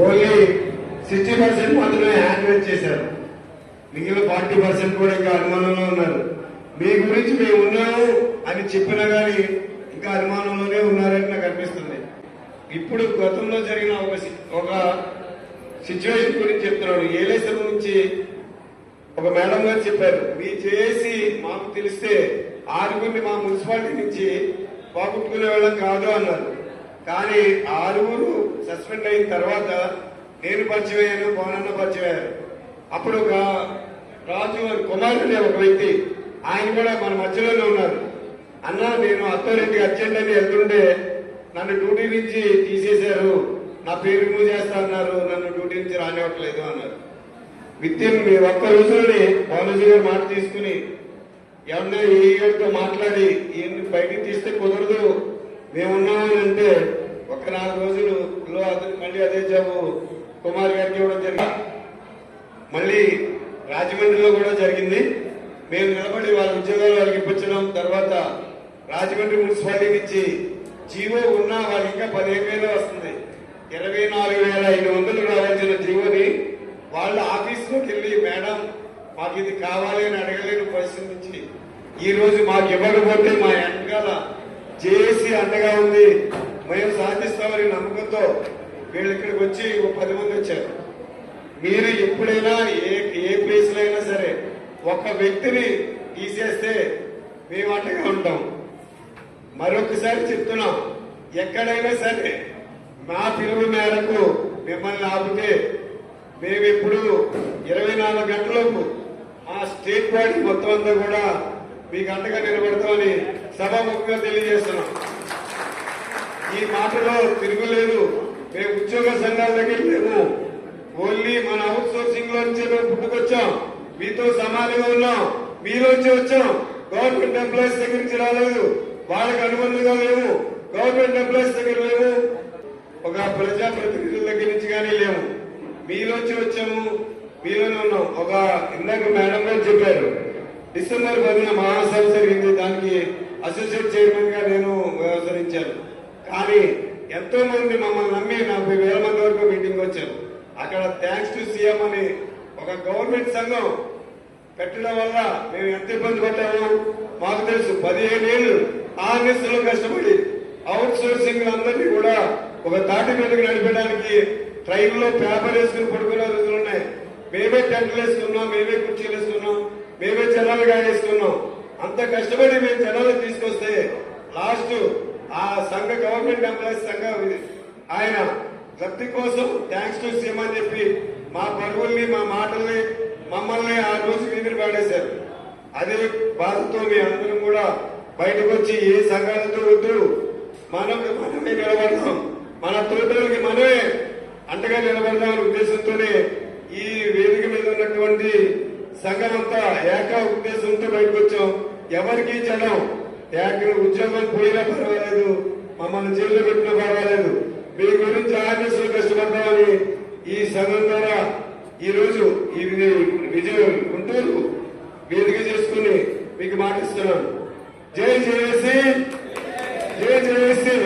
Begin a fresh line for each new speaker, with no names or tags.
Only 60% మాత్రమే hand raise చేశారు. మిగిలిన 40% కూడా ఇంకా అనుమానంలో ఉన్నారు. మీ గురించి మేము ఉన్నాము అని చెప్పినా గానీ ఇంకా అనుమానంలోనే ఉన్నారని నాకు అనిపిస్తుంది. ఇప్పుడు గతంలో జరిగిన ఒక సిచ్యువేషన్ గురించి చెప్తున్నాడు. ఏలేశ్వరం నుంచి ఒక మేడం గారు చెప్పారు, మీ చేసి మాకు తెలిస్తే 6 మా మున్సిపాలిటీ నుంచి పోగొట్టుకునే వాళ్ళం కాదు అన్నారు. కానీ 6 సస్పెండ్ అయిన తర్వాత నేను పరిచయం అయ్యాను, పవనన్న పరిచయం అయ్యారు. అప్పుడు ఒక రాజు కుమార్ అనే ఒక వ్యక్తి, ఆయన కూడా మన మధ్యలోనే ఉన్నారు. అన్నా నేను అత్తోరింటికి అర్జెంట్ అని వెళ్తుంటే నన్ను డ్యూటీ నుంచి తీసేశారు, నా పేరు రిమూవ్ చేస్తా అన్నారు, నన్ను డ్యూటీ నుంచి రానివ్వట్లేదు అన్నారు. విత్ఇన్ ఒక్క రోజులోనే బాలాజీ గారు మాట తీసుకుని ఎవరన్నా ఏతో మాట్లాడి ఈయన్ని బయటికి తీస్తే కుదరదు మేమున్నామని అంటే ఒక 4 రోజులు మళ్ళీ అదే జాబు కుమార్ గారికి ఇవ్వడం జరిగింది. మళ్ళీ రాజమండ్రిలో కూడా జరిగింది. మేము నిలబడి వాళ్ళ ఉద్యోగాలు వాళ్ళకి ఇప్పించడం, తర్వాత రాజమండ్రి మున్సిపాలిటీ నుంచి జీవో ఉన్నా వాళ్ళకి ఇంకా 15,000 వస్తుంది. 24,500 రావాల్సిన జీవోని వాళ్ళ ఆఫీసులోకి వెళ్ళి మేడం మాకు ఇది కావాలి అని అడగలేని పరిస్థితి నుంచి ఈ రోజు మాకు ఇవ్వకపోతే మా వెనకాల జేఏసీ అండగా ఉంది, మేము సాధిస్తామని నమ్మకంతో వీళ్ళు ఇక్కడికి వచ్చి 10 మంది వచ్చారు. మీరు ఎప్పుడైనా ఏ ప్లేస్ లో అయినా సరే ఒక్క వ్యక్తిని తీసేస్తే మేము అండగా ఉంటాం. మరొకసారి చెప్తున్నాం, ఎక్కడైనా సరే మా పిలుపు మేరకు మిమ్మల్ని ఆపితే మేము ఇప్పుడు 24 గంటలకు మా స్టేట్ బాడీ మొత్తం అంతా కూడా మీకు అండగా నిలబడతామని సభాముఖంగా తెలియజేస్తున్నాం. ఈ మాటలో తిరుగులేదు. మేము ఉద్యోగ సంఘాల దగ్గర లేము, ఓన్లీ మన అవుట్ సోర్సింగ్ లో నుంచే మేము పుట్టుకొచ్చాం, మీతో సమానంగా ఉన్నాం, మీలోంచి వచ్చాం. గవర్నమెంట్ ఎంప్లాయీస్ దగ్గర నుంచి రాలేదు, వాళ్ళకి అనుబంధంగా లేవు, గవర్నమెంట్ ఎంప్లాయీస్ దగ్గర లేవు, ఒక ప్రజాప్రతినిధుల దగ్గర నుంచి కానీ లేవు, మీలోంచి వచ్చాము, మీలోనే ఉన్నాం. ఒక ఇందాక మేడం గారు చెప్పారు, డిసెంబర్ 10న మహాసభ జరిగింది, దానికి అసోసియేట్ చైర్మన్ గా నేను వ్యవహరించాను. కానీ ఎంతో మంది మమ్మల్ని నమ్మి 40,000 మంది వరకు మీటింగ్ వచ్చారు. అక్కడ థ్యాంక్స్ టు సీఎం అని ఒక గవర్నమెంట్ సంఘం పెట్టడం వల్ల మేము ఎంత ఇబ్బంది పడ్డామో మాకు తెలుసు. 15 ఏళ్లు ఆర్ఎస్ లో కష్టపడి అవుట్ సోర్సింగ్ అందరినీ కూడా ఒక తాటి మీదకి నడిపడానికి ట్రైన్లో పేపర్ వేసుకుని పడుకునే రోజులు ఉన్నాయి. మేమే టెంట్లు వేసుకున్నాం, మేమే కుర్చీలు వేసుకున్నాం, మేమే జనాలు గాయేసుకున్నాం. అంత కష్టపడి మేము జనాలు తీసుకొస్తే లాస్ట్ ఆ సంఘ గవర్నమెంట్ ఎంప్లాయీస్ సంఘ ఆయన లబ్ధి కోసం థ్యాంక్స్ టు సీఎం అని చెప్పి మా పరుగుల్ని, మా మాటల్ని, మమ్మల్ని ఆ రోజు వీధిని పాడేశారు. అదే బాధతో మీ అందరం కూడా బయటకు వచ్చి ఏ సంఘాలతో వద్దు, మనమే నిలబడతాం, మన తోటలకి మనమే అంటగా నిలబడదామనే ఉద్దేశంతోనే ఈ వేదిక మీద ఉన్నటువంటి సంఘం అంతా ఏక ఉద్దేశంతో బయటకు వచ్చాం. ఎవరికి జనం ఉద్యోగం పోయినా పర్వాలేదు, మమ్మల్ని జైల్లో పెట్టినా పర్వాలేదు, మీ గురించి ఆర్ఎస్లో కష్టపడతామని ఈ సంఘం ద్వారా ఈ రోజు ఈ గుంటూరు వేదిక చేసుకుని మీకు మాటిస్తున్నాను. జై జేఏసీ, జై జేఏసీ.